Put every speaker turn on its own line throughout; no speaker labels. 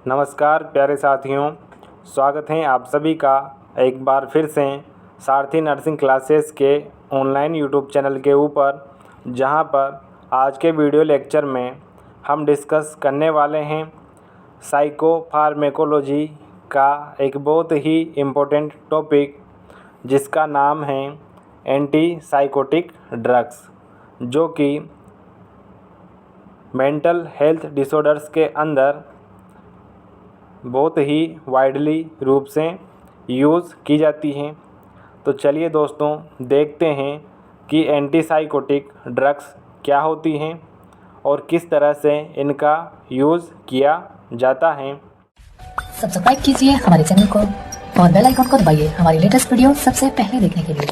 नमस्कार प्यारे साथियों, स्वागत है आप सभी का एक बार फिर से सारथी नर्सिंग क्लासेस के ऑनलाइन यूट्यूब चैनल के ऊपर, जहां पर आज के वीडियो लेक्चर में हम डिस्कस करने वाले हैं साइकोफार्मेकोलॉजी का एक बहुत ही इम्पोर्टेंट टॉपिक, जिसका नाम है एंटी साइकोटिक ड्रग्स, जो कि मेंटल हेल्थ डिसऑर्डर्स के अंदर बहुत ही वाइडली रूप से यूज़ की जाती हैं। तो चलिए दोस्तों, देखते हैं कि एंटी साइकोटिक ड्रग्स क्या होती हैं और किस तरह से इनका यूज़ किया जाता है।
सब्सक्राइब कीजिए हमारे चैनल को और बेल आइकन को दबाइए हमारी लेटेस्ट वीडियो सबसे पहले देखने के लिए।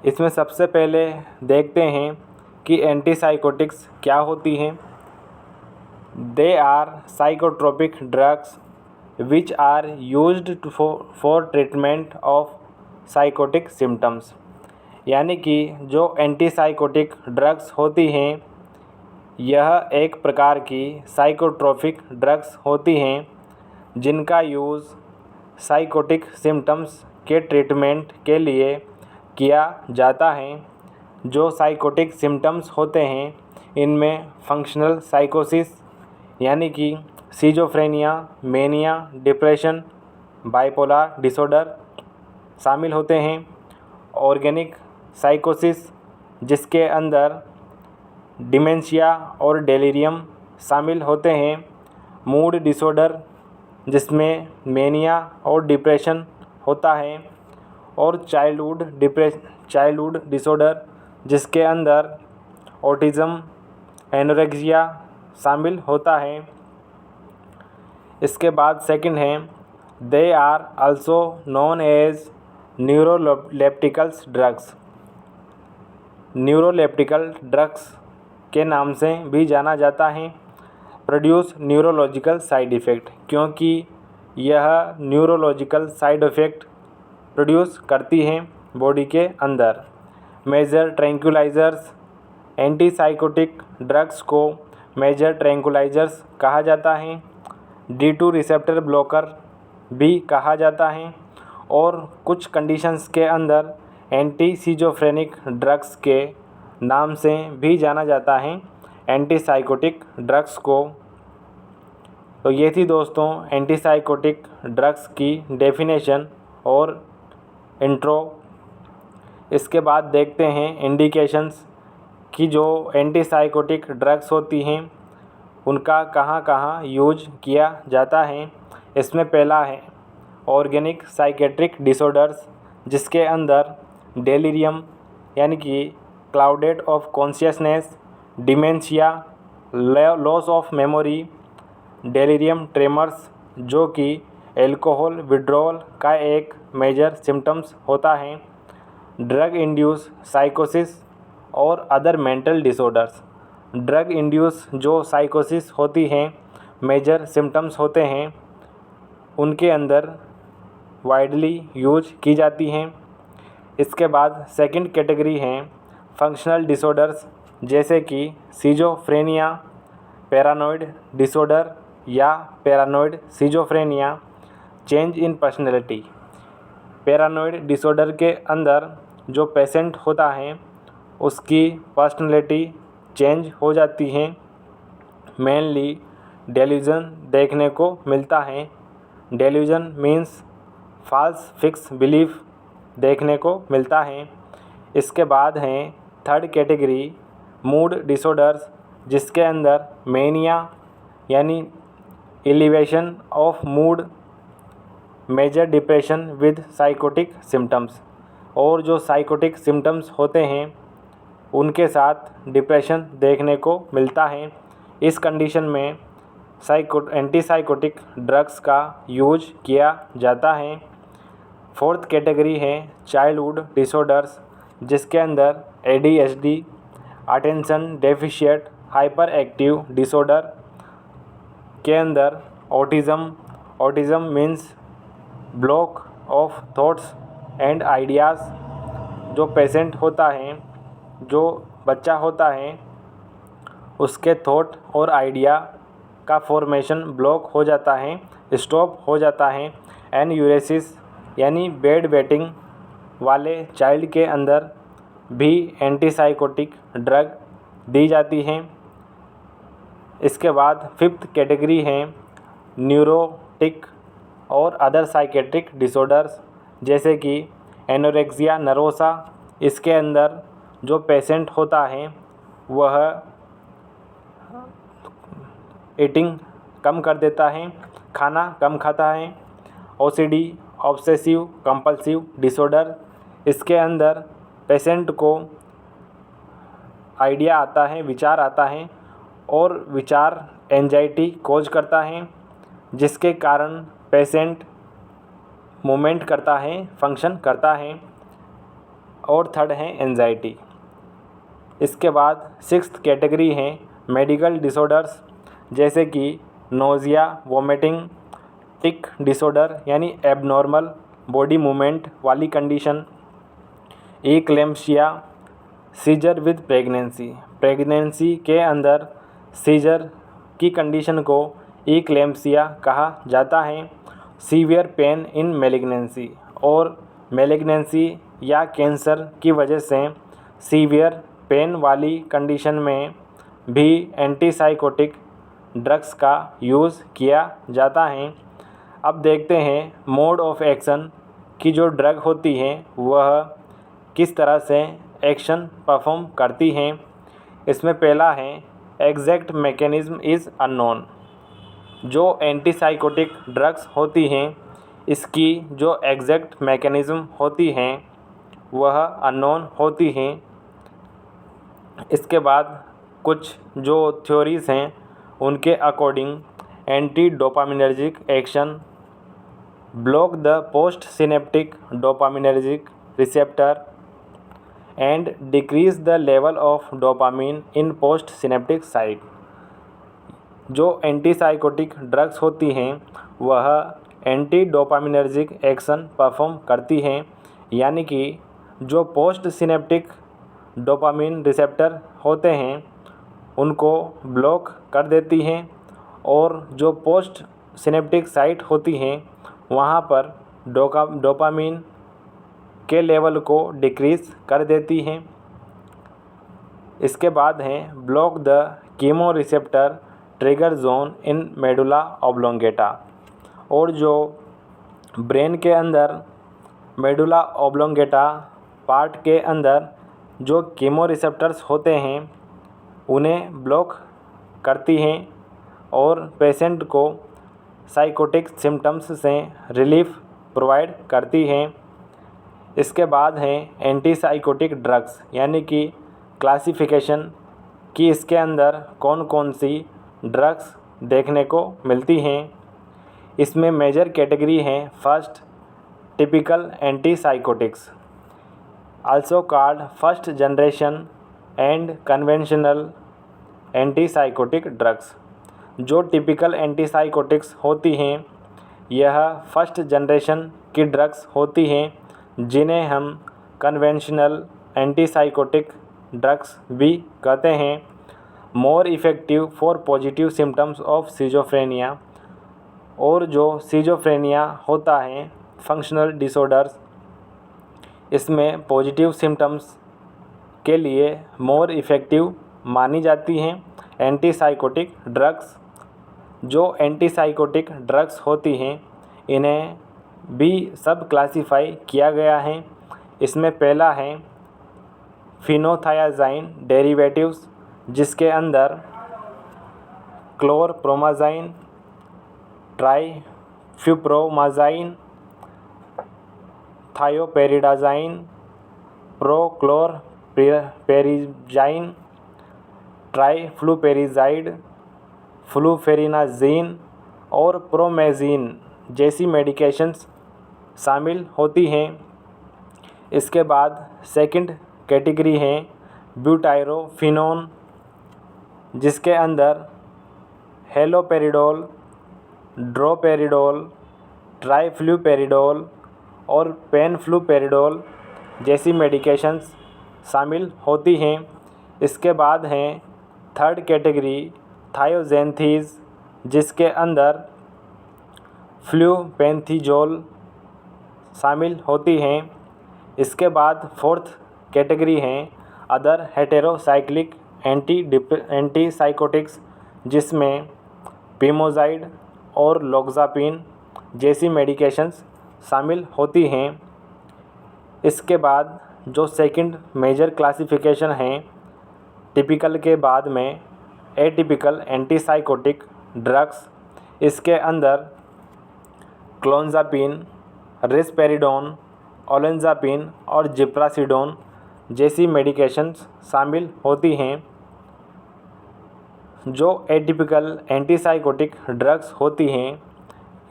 इसमें सबसे पहले देखते हैं कि एंटी साइकोटिक्स क्या होती हैं। They are psychotropic drugs which are used for treatment of psychotic symptoms. यानी कि जो एंटी साइकोटिक ड्रग्स होती हैं, यह एक प्रकार की साइकोट्रोपिक ड्रग्स होती हैं जिनका यूज़ साइकोटिक सिम्टम्स के ट्रीटमेंट के लिए किया जाता है। जो साइकोटिक सिम्टम्स होते हैं, इनमें फंक्शनल साइकोसिस यानी कि schizophrenia, mania, depression, bipolar disorder शामिल होते हैं। ऑर्गेनिक साइकोसिस, जिसके अंदर डिमेंशिया और डेलीरियम शामिल होते हैं। मूड डिसऑर्डर, जिसमें मेनिया और डिप्रेशन होता है। और चाइल्डहुड डिसऑर्डर, जिसके अंदर ऑटिज़म, एनोरेक्सिया शामिल होता है। इसके बाद सेकंड है, they are also known as neurolepticals drugs. Neuroleptical drugs के नाम से भी जाना जाता है। प्रोड्यूस न्यूरोलॉजिकल साइड इफ़ेक्ट, क्योंकि यह न्यूरोलॉजिकल साइड इफ़ेक्ट प्रोड्यूस करती हैं बॉडी के अंदर। Major tranquillisers, antipsychotic drugs को मेजर ट्रैंक्विलाइजर्स कहा जाता है। D2 रिसेप्टर ब्लॉकर भी कहा जाता है। और कुछ कंडीशंस के अंदर एंटी सिजोफ्रेनिक ड्रग्स के नाम से भी जाना जाता है एंटी साइकोटिक ड्रग्स को। तो ये थी दोस्तों एंटी साइकोटिक ड्रग्स की डेफिनेशन और इंट्रो। इसके बाद देखते हैं इंडिकेशंस कि जो एंटी साइकोटिक ड्रग्स होती हैं उनका कहाँ कहाँ यूज किया जाता है। इसमें पहला है ऑर्गेनिक साइकेट्रिक डिसऑर्डर्स, जिसके अंदर डेलीरियम यानी कि clouded of consciousness, dementia, loss of memory, delirium tremors, जो कि एल्कोहल विड्रॉल का एक मेजर सिम्टम्स होता है। ड्रग इंड्यूस साइकोसिस और other mental disorders. Drug induce जो साइकोसिस होती हैं, मेजर सिम्टम्स होते हैं, उनके अंदर वाइडली यूज की जाती हैं। इसके बाद सेकंड कैटेगरी हैं फंक्शनल डिसऑर्डर्स, जैसे कि सिजोफ्रेनिया, पैरानॉइड डिसऑर्डर या paranoid schizophrenia, change in personality. Paranoid disorder के अंदर जो पेशेंट होता है उसकी पर्सनैलिटी चेंज हो जाती है। मेनली डेल्यूजन देखने को मिलता है। Delusion means false fixed belief देखने को मिलता है। इसके बाद हैं थर्ड कैटेगरी मूड डिसऑर्डर्स, जिसके अंदर मेनिया यानी elevation of mood, major depression with psychotic symptoms. और जो साइकोटिक सिम्टम्स होते हैं उनके साथ डिप्रेशन देखने को मिलता है। इस कंडीशन में एंटी साइकोटिक ड्रग्स का यूज किया जाता है। फोर्थ कैटेगरी है चाइल्डहुड डिसऑर्डर्स, जिसके अंदर ADHD, attention deficit hyper active disorder के अंदर autism means block of thoughts and ideas. जो पेशेंट होता है, जो बच्चा होता है, उसके थॉट और आइडिया का फॉर्मेशन ब्लॉक हो जाता है, स्टॉप हो जाता है। एन्यूरेसिस यानी बेड वेटिंग वाले चाइल्ड के अंदर भी एंटीसाइकोटिक ड्रग दी जाती हैं। इसके बाद 5th कैटेगरी है न्यूरोटिक और अदर साइकेट्रिक डिसऑर्डर्स, जैसे कि एनोरेक्सिया नर्वोसा। इसके अंदर जो पेशेंट होता है वह ईटिंग कम कर देता है, खाना कम खाता है। ओसीडी ऑब्सेसिव कंपल्सिव डिसऑर्डर, इसके अंदर पेशेंट को आइडिया आता है, विचार आता है और विचार एंजाइटी कॉज करता है, जिसके कारण पेशेंट मूवमेंट करता है, फंक्शन करता है। और थर्ड है एंजाइटी। इसके बाद 6th कैटेगरी है मेडिकल डिसऑर्डर्स, जैसे कि नोज़िया वोमिटिंग, टिक डिसऑर्डर यानी एबनॉर्मल बॉडी मूवमेंट वाली condition, eclampsia, seizure with pregnancy. Pregnancy के अंदर सीजर की कंडीशन को एक्लेम्पशिया कहा जाता है। सीवियर पेन इन मैलिग्नेंसी, और मैलिग्नेंसी या कैंसर की वजह से सीवियर पेन वाली कंडीशन में भी एंटीसाइकोटिक ड्रग्स का यूज़ किया जाता है। अब देखते हैं मोड ऑफ एक्शन की जो ड्रग होती है वह किस तरह से एक्शन परफॉर्म करती हैं। इसमें पहला है एग्जैक्ट मैकेनिज़्म इज़ अननोन। जो एंटीसाइकोटिक ड्रग्स होती हैं इसकी जो एग्जैक्ट मैकेनिज़्म होती हैं वह अननोन होती हैं। इसके बाद कुछ जो थ्योरीज़ हैं उनके according anti dopaminergic action block the post synaptic dopaminergic receptor and decrease the level of dopamine in post synaptic site. जो एंटीसाइकोटिक ड्रग्स होती हैं वह एंटी डोपामिनर्जिक एक्शन परफॉर्म करती हैं, यानी कि जो पोस्ट सिनेप्टिक डोपामिन रिसेप्टर होते हैं उनको ब्लॉक कर देती हैं, और जो पोस्ट सिनेप्टिक साइट होती हैं वहाँ पर डोपामिन के लेवल को डिक्रीज़ कर देती हैं। इसके बाद हैं block the chemo receptor trigger zone in medulla oblongata. और जो ब्रेन के अंदर मेडुला ऑब्लोंगेटा पार्ट के अंदर जो कीमो रिसेप्टर्स होते हैं उन्हें ब्लॉक करती हैं और पेशेंट को साइकोटिक सिम्टम्स से रिलीफ प्रोवाइड करती हैं। इसके बाद हैं एंटीसाइकोटिक ड्रग्स, यानी कि क्लासिफिकेशन कि इसके अंदर कौन कौन सी ड्रग्स देखने को मिलती हैं। इसमें मेजर कैटेगरी हैं first typical antipsychotics, also called first generation and conventional antipsychotic drugs. जो टिपिकल एंटीसाइकोटिक्स होती हैं यह फर्स्ट जनरेशन की ड्रग्स होती हैं, जिन्हें हम कन्वेंशनल एंटीसाइकोटिक ड्रग्स भी कहते हैं। मोर effective for positive symptoms of schizophrenia. और जो सिजोफ्रेनिया होता है फंक्शनल डिसऑर्डर्स, इसमें पॉजिटिव सिम्टम्स के लिए मोर इफ़ेक्टिव मानी जाती हैं एंटीसाइकोटिक ड्रग्स। जो एंटीसाइकोटिक ड्रग्स होती हैं इन्हें भी सब क्लासीफाई किया गया है। इसमें पहला है फिनोथायाजाइन डेरिवेटिव्स, जिसके अंदर क्लोरप्रोमाज़ाइन, ट्राइफ्यूप्रोमाज़ाइन, थायोपेरिडाज़ाइन, प्रोक्लोरपेरिजाइन, ट्राइफ्लूपेरिजाइड, फ्लूफेरिनाज़ीन और प्रोमेज़ीन जैसी मेडिकेशंस शामिल होती हैं। इसके बाद सेकंड कैटेगरी है ब्यूटाइरोफिनोन, जिसके अंदर हेलोपेरिडोल, ड्रोपेरिडोल, ट्राइफ्लूपेरिडोल और पेनफ्लूपेरिडोल जैसी मेडिकेशंस शामिल होती हैं। इसके बाद हैं थर्ड कैटेगरी थायोजेंथीज़, जिसके अंदर फ्लूपेंथीजोल शामिल होती हैं। इसके बाद फोर्थ कैटेगरी हैं अदर हेटेरोसाइक्लिक एंटीसाइकोटिक्स, जिसमें पिमोजाइड और लोक्सापिन जैसी मेडिकेशंस शामिल होती हैं। इसके बाद जो सेकंड मेजर क्लासिफिकेशन हैं टिपिकल के बाद में एटिपिकल एंटीसाइकोटिक ड्रग्स, इसके अंदर क्लोंजापिन, रिस्पेरिडोन, ओलेंजापिन और जिप्रासिडोन जैसी मेडिकेशंस शामिल होती हैं। जो एटिपिकल एंटीसाइकोटिक ड्रग्स होती हैं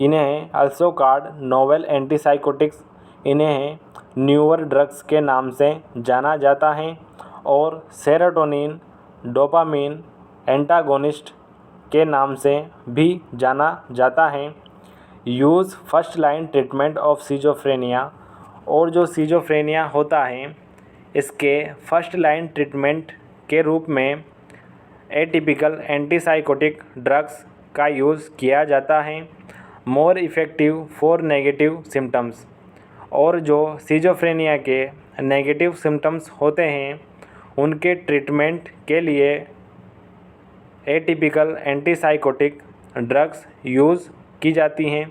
इन्हें अल्सो कॉल्ड नोवेल एंटीसाइकोटिक्स, इन्हें न्यूअर ड्रग्स के नाम से जाना जाता है और सेरोटोनिन डोपामिन एंटागोनिस्ट के नाम से भी जाना जाता है। Use first line treatment of schizophrenia, और जो सिजोफ्रेनिया होता है इसके फर्स्ट लाइन ट्रीटमेंट के रूप में एटिपिकल एंटीसाइकोटिक ड्रग्स का यूज़ किया जाता है, मोर इफ़ेक्टिव फॉर नेगेटिव सिम्टम्स। और जो सिजोफ्रेनिया के नेगेटिव सिम्टम्स होते हैं उनके ट्रीटमेंट के लिए एटिपिकल एंटीसाइकोटिक ड्रग्स यूज़ की जाती हैं।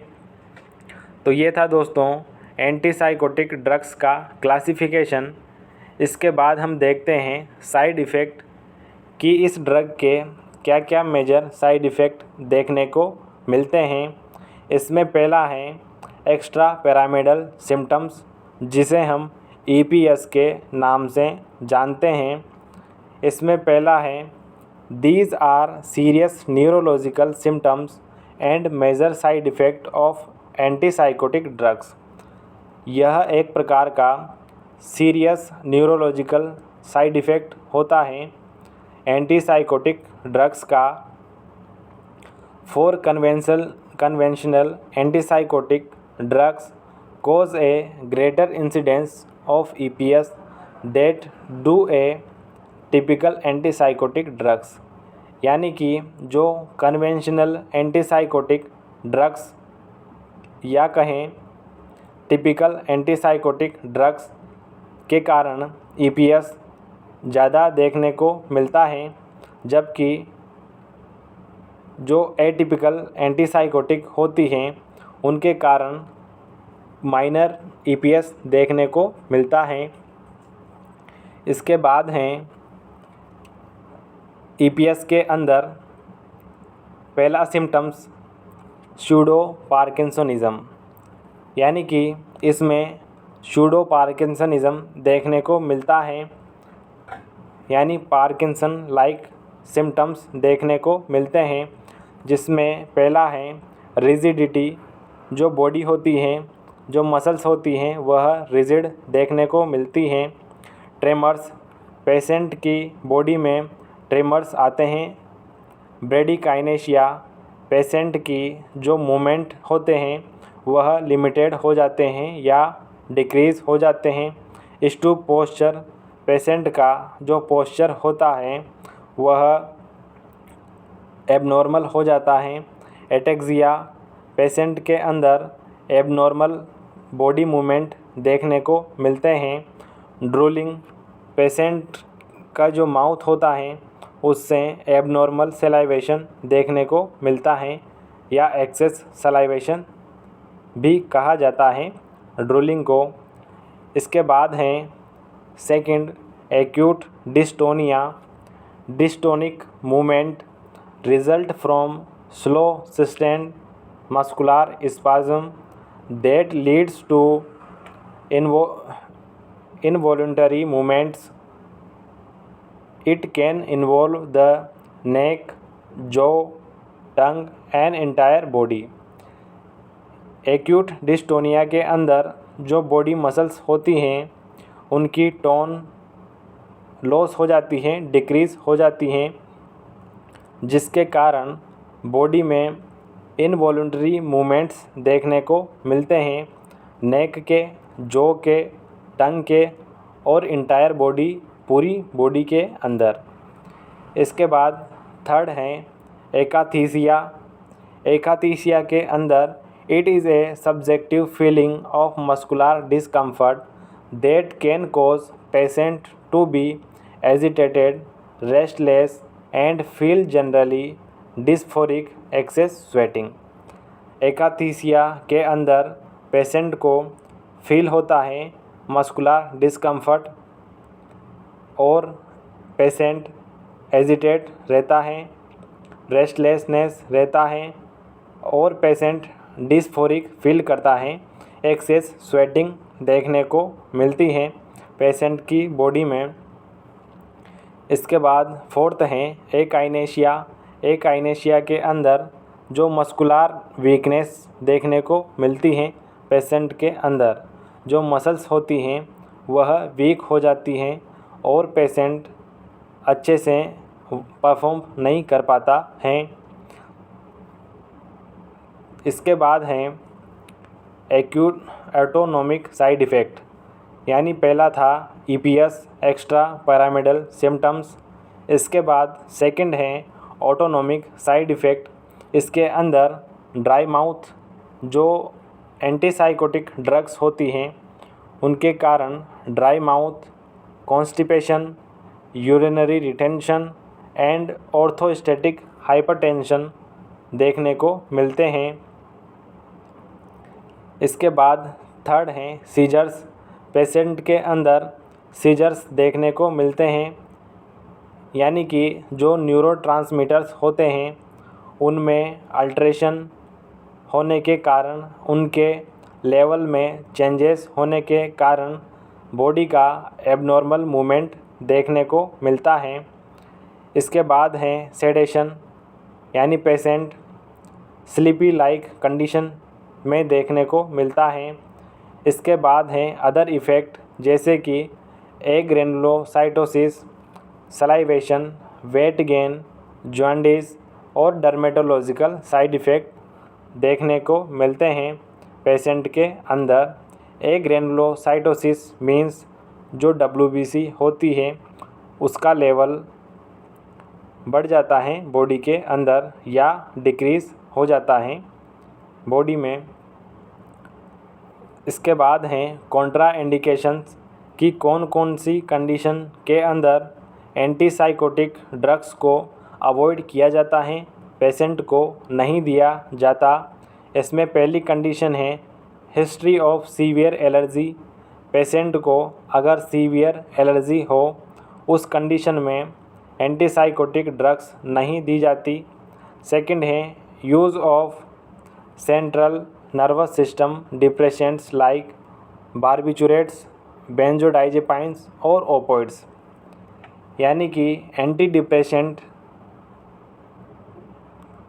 तो ये था दोस्तों एंटीसाइकोटिक ड्रग्स का क्लासिफिकेशन। इसके बाद हम देखते हैं साइड इफ़ेक्ट कि इस ड्रग के क्या क्या मेजर साइड इफ़ेक्ट देखने को मिलते हैं। इसमें पहला है एक्स्ट्रा पिरामिडल सिम्टम्स, जिसे हम EPS के नाम से जानते हैं। इसमें पहला है these are serious neurological symptoms and major side effect of antipsychotic drugs. यह एक प्रकार का सीरियस न्यूरोलॉजिकल साइड इफ़ेक्ट होता है एंटीसाइकोटिक ड्रग्स का। For conventional antipsychotic drugs cause a greater incidence of EPS that do a typical antipsychotic drugs, यानी कि जो कन्वेंशनल एंटीसाइकोटिक ड्रग्स या कहें टिपिकल एंटीसाइकोटिक ड्रग्स के कारण EPS ज़्यादा देखने को मिलता है, जबकि जो एटिपिकल एंटीसाइकोटिक होती हैं उनके कारण माइनर EPS देखने को मिलता है। इसके बाद हैं EPS के अंदर पहला सिम्टम्स सूडो पार्किंसोनिज़म, यानी कि इसमें सूडो पार्किंसनिज़म देखने को मिलता है, यानी पार्किंसन लाइक सिम्टम्स देखने को मिलते हैं। जिसमें पहला है रिजिडिटी, जो बॉडी होती है, जो मसल्स होती हैं वह रिजिड देखने को मिलती हैं। ट्रेमर्स, पेशेंट की बॉडी में ट्रेमर्स आते हैं। ब्रेडिकाइनेशिया, पेशेंट की जो मूवमेंट होते हैं वह लिमिटेड हो जाते हैं या डिक्रीज़ हो जाते हैं। स्टूप पोस्चर, पेशेंट का जो पोस्चर होता है वह एबनॉर्मल हो जाता है। एटेक्सिया, पेशेंट के अंदर एबनॉर्मल बॉडी मूवमेंट देखने को मिलते हैं। ड्रूलिंग, पेशेंट का जो माउथ होता है उससे एबनॉर्मल सलाइवेशन देखने को मिलता है या एक्सेस सलाइवेशन भी कहा जाता है ड्रूलिंग को। इसके बाद हैं second acute dystonia, dystonic movement result from slow sustained muscular spasm that leads to involuntary movements. It can involve the neck, jaw, tongue and entire body. Acute dystonia के अंदर जो बॉडी मसल्स होती हैं उनकी टोन लॉस हो जाती हैं, decrease हो जाती हैं, जिसके कारण बॉडी में इनवॉलंटरी मूवमेंट्स देखने को मिलते हैं नेक के, जॉ के, टंग के और इंटायर बॉडी, पूरी बॉडी के अंदर। इसके बाद थर्ड हैं एकाथीसिया, एकाथीसिया के अंदर it is a subjective feeling of muscular discomfort that can cause patient to be agitated, restless and feel generally dysphoric excess sweating. Akathisia के अंदर पेशेंट को फील होता है मस्कुलर डिस्कम्फर्ट और पेशेंट एजिटेट रहता है, रेस्टलेसनेस रहता है और पेशेंट डिस्फोरिक फील करता है। एक्सेस स्वेटिंग देखने को मिलती है पेशेंट की बॉडी में। इसके बाद फोर्थ है एकाइनेशिया। एकाइनेशिया के अंदर जो मस्कुलर वीकनेस देखने को मिलती है पेशेंट के अंदर, जो मसल्स होती हैं वह वीक हो जाती हैं और पेशेंट अच्छे से परफॉर्म नहीं कर पाता है। इसके बाद हैं एक्यूट ऑटोनोमिक साइड इफ़ेक्ट, यानी पहला था ईपीएस एक्स्ट्रा पैरामिडल सिम्टम्स। इसके बाद सेकंड है ऑटोनोमिक साइड इफ़ेक्ट। इसके अंदर ड्राई माउथ, जो एंटीसाइकोटिक ड्रग्स होती हैं उनके कारण dry mouth, constipation, urinary retention and orthostatic hypertension देखने को मिलते हैं। इसके बाद थर्ड हैं सीजर्स। पेशेंट के अंदर सीजर्स देखने को मिलते हैं, यानी कि जो न्यूरोट्रांसमीटर्स होते हैं उनमें अल्ट्रेशन होने के कारण, उनके लेवल में चेंजेस होने के कारण बॉडी का एबनॉर्मल मूवमेंट देखने को मिलता है। इसके बाद है सेडेशन, यानी पेशेंट स्लीपी लाइक कंडीशन में देखने को मिलता है। इसके बाद है अदर इफ़ेक्ट, जैसे कि एग्रेनुलोसाइटोसिस, सलाइवेशन, वेट गेन, जॉन्डिस और डर्मेटोलॉजिकल साइड इफ़ेक्ट देखने को मिलते हैं पेशेंट के अंदर। एग्रेनुलोसाइटोसिस मीन्स जो WBC होती है उसका लेवल बढ़ जाता है बॉडी के अंदर या डिक्रीज़ हो जाता है बॉडी में। इसके बाद हैं कॉन्ट्रा इंडिकेशंस कि कौन कौन सी कंडीशन के अंदर एंटीसाइकोटिक ड्रग्स को अवॉइड किया जाता है, पेशेंट को नहीं दिया जाता। इसमें पहली कंडीशन है history of severe allergy. Patient को अगर सीवियर एलर्जी हो उस कंडीशन में एंटीसाइकोटिक ड्रग्स नहीं दी जाती। सेकंड है use of central nervous system depressants like barbiturates, benzodiazepines और ओपोइड्स, यानी कि एंटी डिप्रेसेंट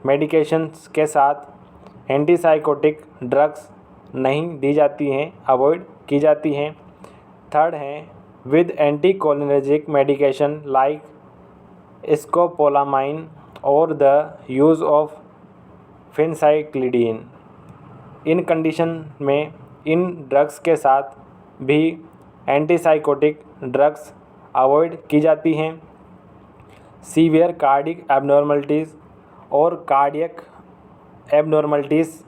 मेडिकेशंस के साथ एंटीसाइकोटिक ड्रग्स नहीं दी जाती हैं, अवॉइड की जाती हैं। थर्ड है with anticholinergic medication like scopolamine और द यूज़ ऑफ फेनसाइक्लिडीन। इन कंडीशन में इन ड्रग्स के साथ भी एंटीसाइकोटिक ड्रग्स अवॉइड की जाती हैं। सीवियर कार्डिक एबनॉर्मलिटीज़ और कार्डियक एबनॉर्मलिटीज़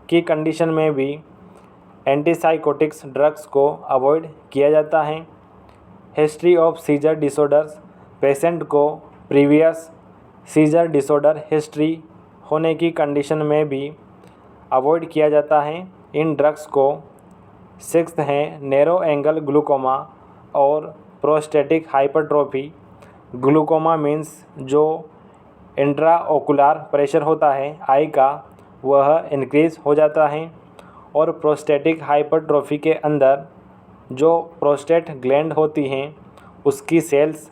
की कंडीशन में भी एंटीसाइकोटिक्स ड्रग्स को अवॉइड किया जाता है। History of seizure disorders, patient को प्रीवियस सीजर डिसऑर्डर हिस्ट्री होने की कंडीशन में भी अवॉइड किया जाता है इन ड्रग्स को। सिक्स्थ है नैरो एंगल ग्लूकोमा और प्रोस्टेटिक हाइपरट्रोफी। ग्लूकोमा मीन्स जो इंट्राओकुलर प्रेशर होता है आई का वह इंक्रीज़ हो जाता है, और प्रोस्टेटिक हाइपरट्रोफी के अंदर जो प्रोस्टेट ग्लैंड होती हैं उसकी सेल्स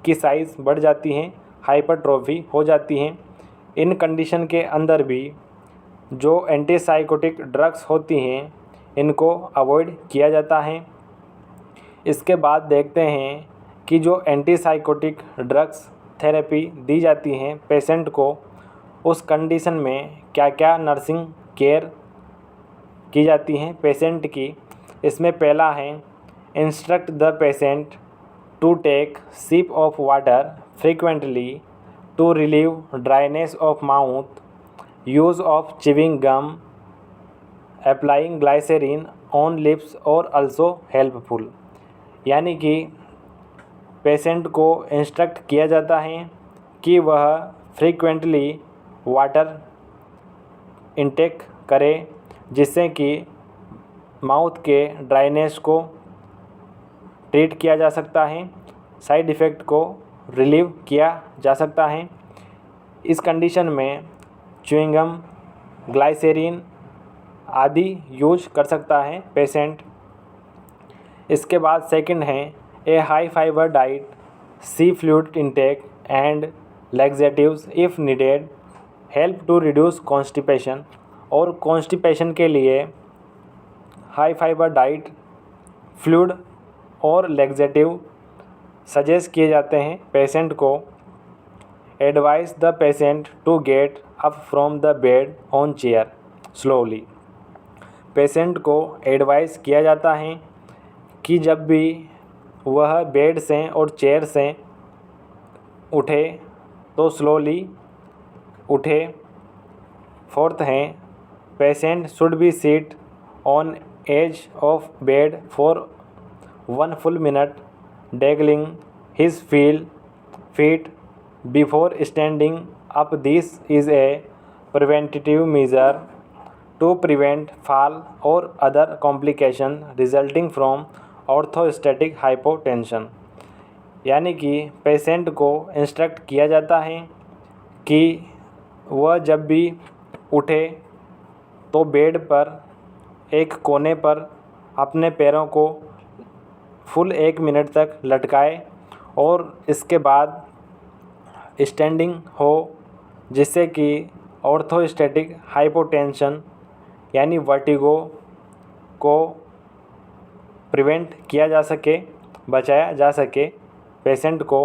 की साइज़ बढ़ जाती हैं, हाइपरट्रोफी हो जाती हैं। इन कंडीशन के अंदर भी जो एंटीसाइकोटिक ड्रग्स होती हैं इनको अवॉइड किया जाता है। इसके बाद देखते हैं कि जो एंटीसाइकोटिक ड्रग्स थेरेपी दी जाती हैं पेशेंट को, उस कंडीशन में क्या क्या नर्सिंग केयर की जाती हैं पेशेंट की। इसमें पहला है instruct the patient to take sip of water frequently to relieve dryness of mouth use of chewing gum, applying glycerine on lips और अल्सो हेल्पफुल। यानी कि पेशेंट को इंस्ट्रक्ट किया जाता है कि वह फ्रीक्वेंटली वाटर इंटेक करे, जिससे कि माउथ के ड्राइनेस को ट्रीट किया जा सकता है, साइड इफ़ेक्ट को रिलीव किया जा सकता है। इस कंडीशन में च्युइंगम, ग्लाइसेरिन आदि यूज कर सकता है पेशेंट। इसके बाद सेकंड है a high fibre diet, see fluid intake and laxatives if needed help to reduce constipation. और कॉन्स्टिपेशन के लिए हाई फाइबर डाइट, फ्लूइड और लैक्सेटिव सजेस्ट किए जाते हैं पेशेंट को। Advise the patient to get up from the bed on chair slowly. Patient को advise किया जाता है कि जब भी वह बेड से और चेयर से उठे तो स्लोली उठे। फोर्थ है patient should be seat on edge of bed for 1 full minute, dangling his feet before standing up. This is a preventative measure to prevent fall or other complications resulting from orthostatic hypotension। यानी कि patient को instruct किया जाता है कि वह जब भी उठे तो बेड पर एक कोने पर अपने पैरों को फुल 1 मिनट तक लटकाए और इसके बाद स्टैंडिंग हो, जिससे कि ऑर्थोस्टैटिक हाइपोटेंशन यानी वर्टिगो को प्रिवेंट किया जा सके, बचाया जा सके पेशेंट को।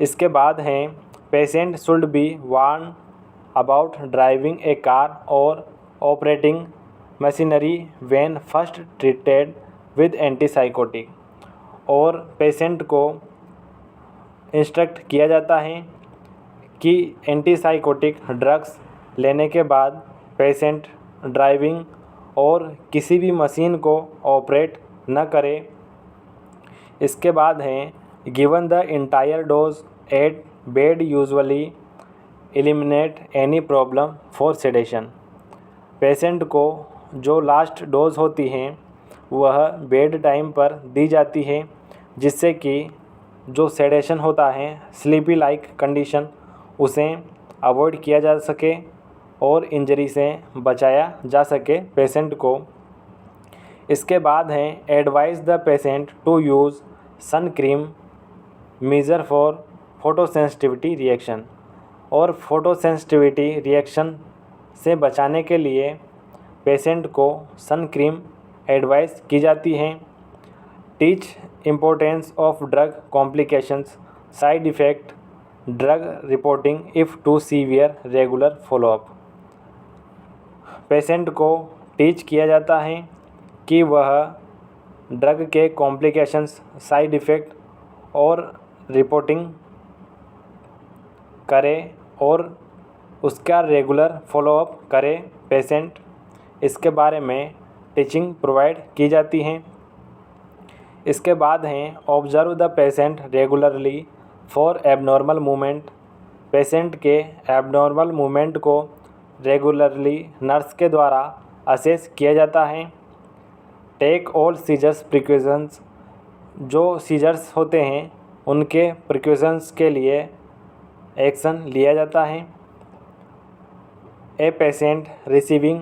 इसके बाद हैं patient should be warned about driving a car और operating machinery when first treated with antipsychotic. और पेशेंट को इंस्ट्रक्ट किया जाता है कि एंटीसाइकोटिक ड्रग्स लेने के बाद पेशेंट ड्राइविंग और किसी भी मशीन को ऑपरेट न करे। इसके बाद हैं given the entire dose at bed usually eliminate any problem for sedation. Patient को जो लास्ट डोज होती हैं वह बेड टाइम पर दी जाती है, जिससे कि जो सेडेशन होता है, स्लीपी लाइक कंडीशन, उसे अवॉइड किया जा सके और इंजरी से बचाया जा सके पेशेंट को। इसके बाद हैं advice the patient to use sun cream measure for photosensitivity reaction. और फोटोसेंसिटिविटी रिएक्शन से बचाने के लिए पेशेंट को सन क्रीम एडवाइस की जाती है। Teach importance of drug complications, side effect, drug reporting if two severe, regular follow up. Patient को टीच किया जाता है कि वह ड्रग के कॉम्प्लिकेशंस, साइड इफ़ेक्ट और रिपोर्टिंग करे और उसका रेगुलर फॉलोअप करे पेशेंट। इसके बारे में टीचिंग प्रोवाइड की जाती हैं। इसके बाद हैं observe the patient regularly for abnormal movement. Patient के एबनॉर्मल मूवमेंट को रेगुलरली नर्स के द्वारा असेस किया जाता है। Take all seizures precautions. जो सीजर्स होते हैं उनके प्रिकॉशंस के लिए एक्शन लिया जाता है। A patient receiving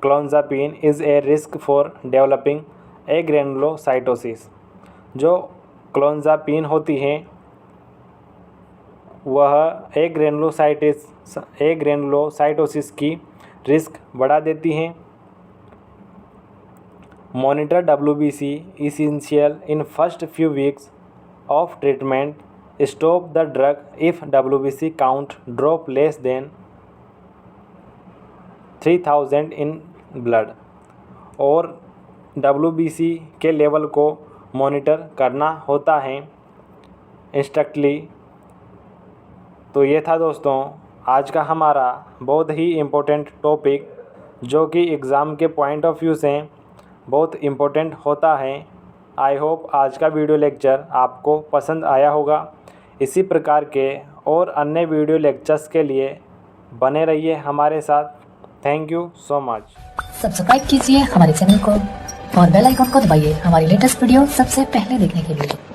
clozapine is a risk for developing agranulocytosis. जो क्लोंजापिन होती हैं वह एक ग्रेनुलोसाइटोसिस की रिस्क बढ़ा देती हैं। Monitor WBC essential in first few weeks of treatment. Stop the drug if WBC count drop less than 3000 in blood. और WBC के लेवल को मॉनिटर करना होता है इंस्ट्रक्टली। तो ये था दोस्तों आज का हमारा बहुत ही इम्पोर्टेंट टॉपिक जो कि एग्ज़ाम के पॉइंट ऑफ व्यू से बहुत इम्पोर्टेंट होता है। आई होप आज का वीडियो लेक्चर आपको पसंद आया होगा। इसी प्रकार के और अन्य वीडियो लेक्चर्स के लिए बने रहिए हमारे साथ। Thank you so much.
Subscribe कीजिए हमारे चैनल को और बेल आइकन को दबाइए हमारी लेटेस्ट वीडियो सबसे पहले देखने के लिए।